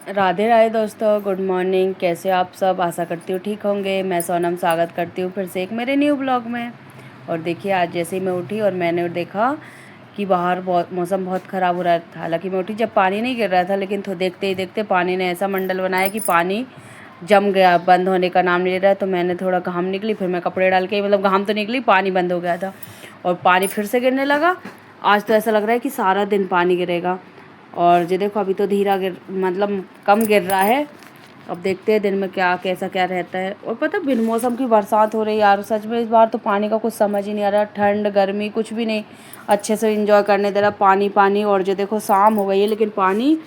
राधे राधे दोस्तों, good morning. कैसे हो आप सब? आशा करती हूँ ठीक होंगे। मैं सोनम स्वागत करती हूँ फिर से एक मेरे न्यू ब्लॉग में। और देखिए, आज जैसे ही मैं उठी और मैंने देखा कि बाहर मौसम बहुत ख़राब हो रहा था। हालांकि मैं उठी जब पानी नहीं गिर रहा था, लेकिन तो देखते ही देखते पानी ने ऐसा मंडल बनाया कि पानी जम गया, बंद होने का नाम नहीं ले रहा है। तो मैंने थोड़ा घाम निकली, फिर मैं कपड़े डाल के, मतलब घाम तो निकली, पानी बंद हो गया था और पानी फिर से गिरने लगा। आज तो ऐसा लग रहा है कि सारा दिन पानी गिरेगा। और ये देखो, अभी तो धीरा गिर मतलब कम गिर रहा है। अब देखते हैं दिन में कैसा क्या रहता है। और पता, बिन मौसम की बरसात हो रही है यार। सच में इस बार तो पानी का कुछ समझ ही नहीं आ रहा। ठंड गर्मी कुछ भी नहीं अच्छे से इंजॉय करने दे रहा। पानी पानी। और जो देखो, शाम हो गई है लेकिन पानी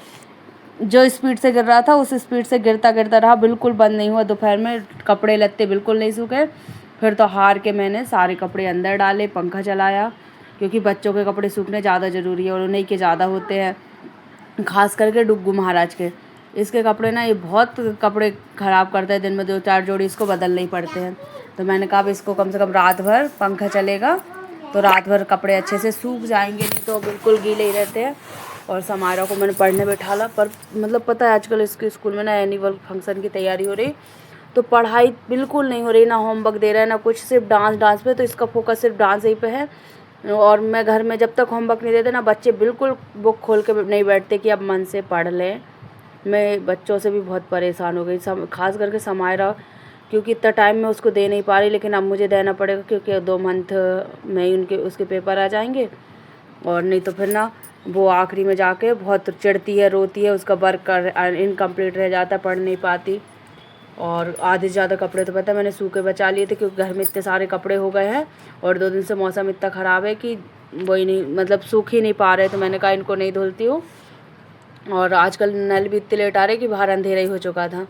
जो स्पीड से गिर रहा था उस स्पीड से गिरता गिरता रहा, बिल्कुल बंद नहीं हुआ। दोपहर में कपड़े लत्ते बिल्कुल नहीं सूखे। फिर तो हार के मैंने सारे कपड़े अंदर डाले, पंखा चलाया, क्योंकि बच्चों के कपड़े सूखने ज़्यादा ज़रूरी है और उन्हीं के ज़्यादा होते हैं, खास करके डुग्गू महाराज के। इसके कपड़े ना, ये बहुत कपड़े ख़राब करता है। दिन में 2-4 जोड़ी इसको बदलने ही पड़ते हैं। तो मैंने कहा अब इसको कम से कम रात भर पंखा चलेगा तो रात भर कपड़े अच्छे से सूख जाएंगे, नहीं तो बिल्कुल गीले ही रहते हैं। और समारोह को मैंने पढ़ने बैठाला, पर मतलब पता है आजकल इसके स्कूल में ना एनुअल फंक्शन की तैयारी हो रही, तो पढ़ाई बिल्कुल नहीं हो रही, ना होमवर्क दे रहा है ना कुछ, सिर्फ डांस पे। तो इसका फोकस सिर्फ डांस ही पे है। और मैं घर में जब तक होमवर्क नहीं देते ना, बच्चे बिल्कुल बुक खोल के नहीं बैठते कि अब मन से पढ़ लें। मैं बच्चों से भी बहुत परेशान हो गई, खास करके समायरा, क्योंकि इतना टाइम मैं उसको दे नहीं पा रही। लेकिन अब मुझे देना पड़ेगा, क्योंकि 2 मंथ में ही उसके पेपर आ जाएंगे। और नहीं तो फिर ना वो आखिरी में जाके बहुत चिढ़ती है, रोती है, उसका वर्क इनकम्प्लीट रह जाता है, पढ़ नहीं पाती। और आधे से ज़्यादा कपड़े तो पता है मैंने सूखे बचा लिए थे, क्योंकि घर में इतने सारे कपड़े हो गए हैं और 2 दिन से मौसम इतना ख़राब है कि वही नहीं, मतलब सूख ही नहीं पा रहे। तो मैंने कहा इनको नहीं धुलती हूँ। और आजकल नल भी इतने लेट आ रहे कि बाहर अंधेरा ही हो चुका था।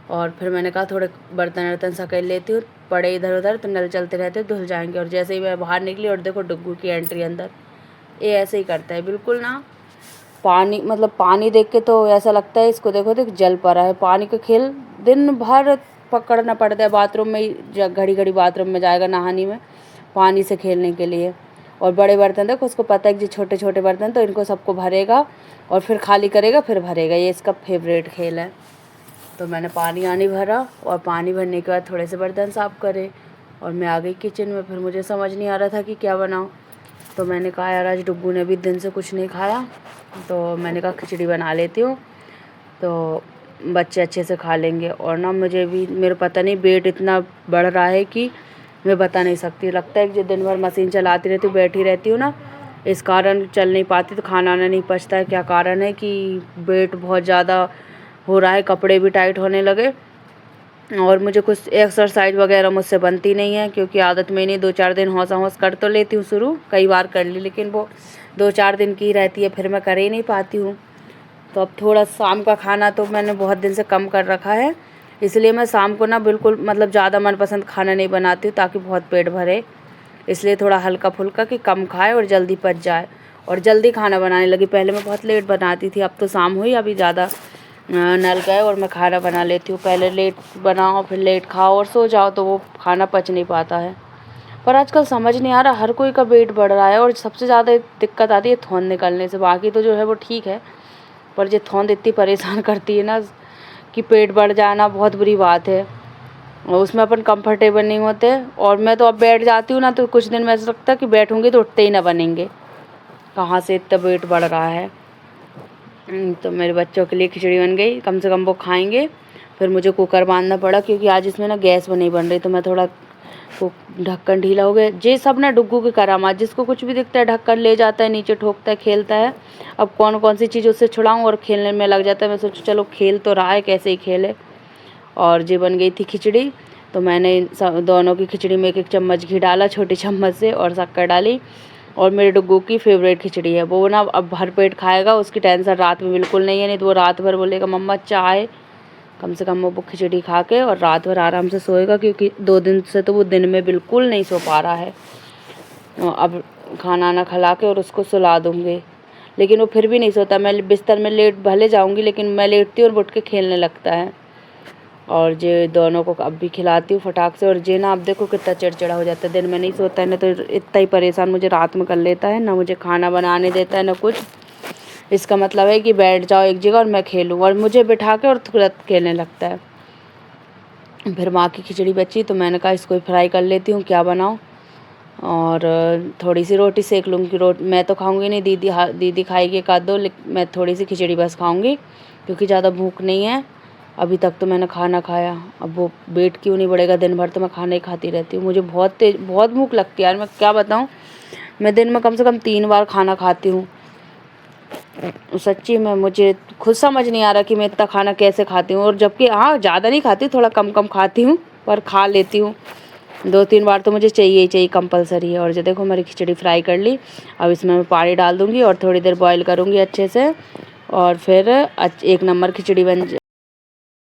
और फिर मैंने कहा थोड़े बर्तन वर्तन सकेल लेती हूँ, पड़े इधर उधर तो नल चलते रहते धुल जाएंगे। और जैसे ही मैं बाहर निकली और देखो डुग्गू की एंट्री अंदर, ये ऐसे ही करता है बिल्कुल ना। पानी, मतलब पानी देख के तो ऐसा लगता है इसको, देखो देख जल पड़ा है। पानी का खेल दिन भर पकड़ना पड़ता है। बाथरूम में ही घड़ी घड़ी बाथरूम में जाएगा नहाने में, पानी से खेलने के लिए। और बड़े बर्तन देखो, उसको पता है कि छोटे छोटे बर्तन तो इनको सबको भरेगा और फिर खाली करेगा, फिर भरेगा। ये इसका फेवरेट खेल है। तो मैंने पानी आनी भरा और पानी भरने के बाद थोड़े से बर्तन साफ़ करे और मैं आ गई किचन में। फिर मुझे समझ नहीं आ रहा था कि क्या बनाऊँ। तो मैंने कहा यार, आज डुग्गू ने भी दिन से कुछ नहीं खाया, तो मैंने कहा खिचड़ी बना लेती हूँ, तो बच्चे अच्छे से खा लेंगे। और ना मुझे भी, मेरा पता नहीं वेट इतना बढ़ रहा है कि मैं बता नहीं सकती। लगता है कि जो दिन भर मशीन चलाती रहती हूँ, बैठी रहती हूँ ना, इस कारण चल नहीं पाती, तो खाना वाना नहीं पचता है। क्या कारण है कि वेट बहुत ज़्यादा हो रहा है, कपड़े भी टाइट होने लगे। और मुझे कुछ एक्सरसाइज वगैरह मुझसे बनती नहीं है, क्योंकि आदत में नहीं। 2-4 दिन हौस हौस कर तो लेती हूँ, शुरू कई बार कर ली, लेकिन वो 2-4 दिन की रहती है, फिर मैं कर ही नहीं पाती हूँ। तो अब थोड़ा शाम का खाना तो मैंने बहुत दिन से कम कर रखा है, इसलिए मैं शाम को ना बिल्कुल, मतलब ज़्यादा मनपसंद खाना नहीं बनाती हूँ, ताकि बहुत पेट भरे। इसलिए थोड़ा हल्का फुल्का कि कम खाए और जल्दी पच जाए। और जल्दी खाना बनाने लगी। पहले मैं बहुत लेट बनाती थी, अब तो शाम हुई, अभी ज़्यादा नल गए और मैं खाना बना लेती हूँ। पहले लेट बनाओ, फिर लेट खाओ और सो जाओ, तो वो खाना पच नहीं पाता है। पर आजकल समझ नहीं आ रहा, हर कोई का वेट बढ़ रहा है। और सबसे ज़्यादा दिक्कत आती है थौन निकलने से। बाकी तो जो है वो ठीक है, पर जो थौन इतनी परेशान करती है ना कि पेट बढ़ जाना बहुत बुरी बात है, और उसमें अपन कंफर्टेबल नहीं होते। और मैं तो अब बैठ जाती हूँ ना, तो कुछ दिन में ऐसा लगता है कि बैठूँगी तो उठते ही ना बनेंगे, कहाँ से इतना वेट बढ़ रहा है। तो मेरे बच्चों के लिए खिचड़ी बन गई, कम से कम वो खाएंगे। फिर मुझे कुकर बांधना पड़ा, क्योंकि आज इसमें ना गैस नहीं बन रही, तो मैं थोड़ा ढक्कन ढीला हो गया। ये सब ना डुग्गू की करामात, जिसको कुछ भी दिखता है ढक्कन ले जाता है, नीचे ठोकता है, खेलता है। अब कौन कौन सी चीज़ उससे छुड़ाऊँ, और खेलने में लग जाता है। मैं सोचूं चलो खेल तो रहा है, कैसे ही खेले। और ये बन गई थी खिचड़ी। तो मैंने दोनों की खिचड़ी में 1-1 चम्मच घी डाला, छोटी चम्मच से, और शक्कर डाली। और मेरे डुग्गू की फेवरेट खिचड़ी है, वो ना अब भर पेट खाएगा, उसकी टेंशन रात में बिल्कुल नहीं है। नहीं तो वो रात भर बोलेगा मम्मा चाय। कम से कम वो खिचड़ी खा के और रात भर आराम से सोएगा, क्योंकि 2 दिन से तो वो दिन में बिल्कुल नहीं सो पा रहा है। अब खाना ना खिला के और उसको सुला दूँगी, लेकिन वो फिर भी नहीं सोता। मैं बिस्तर में लेट भले जाऊँगी, लेकिन मैं लेटती हूँ और उठ के खेलने लगता है। और ये दोनों को अब भी खिलाती हूँ फटाक से। और ये ना, अब देखो कितना चिड़चिड़ा हो जाता है, दिन में नहीं सोता है ना, तो इतना ही परेशान मुझे रात में कर लेता है। ना मुझे खाना बनाने देता है ना कुछ। इसका मतलब है कि बैठ जाओ एक जगह और मैं खेलूँ, और मुझे बिठा के और तुरंत खेलने लगता है। फिर माँ की खिचड़ी बची तो मैंने कहा इसको फ्राई कर लेती हूँ, क्या बनाऊँ, और थोड़ी सी रोटी सेक लूँगी। मैं तो खाऊंगी नहीं, दीदी खाएगी एक आध दो, मैं थोड़ी सी खिचड़ी बस खाऊंगी क्योंकि ज़्यादा भूख नहीं है। अभी तक तो मैंने खाना खाया, अब वो वेट क्यों नहीं बढ़ेगा, दिन भर तो मैं खाना ही खाती रहती हूँ। मुझे बहुत भूख लगती है यार, मैं क्या बताऊँ। मैं दिन में कम से कम 3 बार खाना खाती हूँ। सच्ची में मुझे खुद समझ नहीं आ रहा कि मैं इतना खाना कैसे खाती हूँ, और जबकि हाँ ज़्यादा नहीं खाती, थोड़ा कम कम खाती हूँ, पर खा लेती हूँ। 2-3 बार तो मुझे चाहिए ही चाहिए, कंपलसरी है। और जो देखो मेरी खिचड़ी फ्राई कर ली, अब इसमें मैं पानी डाल दूँगी और थोड़ी देर बॉईल करूँगी अच्छे से, और फिर एक नंबर खिचड़ी बन जाए।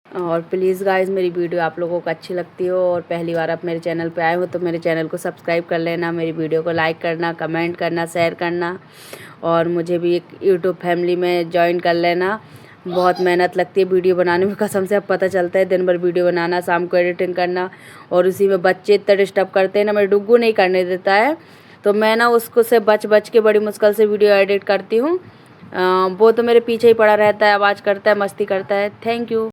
और प्लीज़ गाइस, मेरी वीडियो आप लोगों को अच्छी लगती हो और पहली बार आप मेरे चैनल पे आए हो तो मेरे चैनल को सब्सक्राइब कर लेना, मेरी वीडियो को लाइक करना, कमेंट करना, शेयर करना, और मुझे भी एक यूट्यूब फैमिली में ज्वाइन कर लेना। बहुत मेहनत लगती है वीडियो बनाने में, कसम से अब पता चलता है। दिन भर वीडियो बनाना, शाम को एडिटिंग करना, और उसी में बच्चे इतना डिस्टर्ब करते हैं ना, मेरे डुग्गू नहीं करने देता है, तो मैं ना उसको से बच के बड़ी मुश्किल से वीडियो एडिट करती हूँ। वो तो मेरे पीछे ही पड़ा रहता है, आवाज़ करता है, मस्ती करता है। Thank you.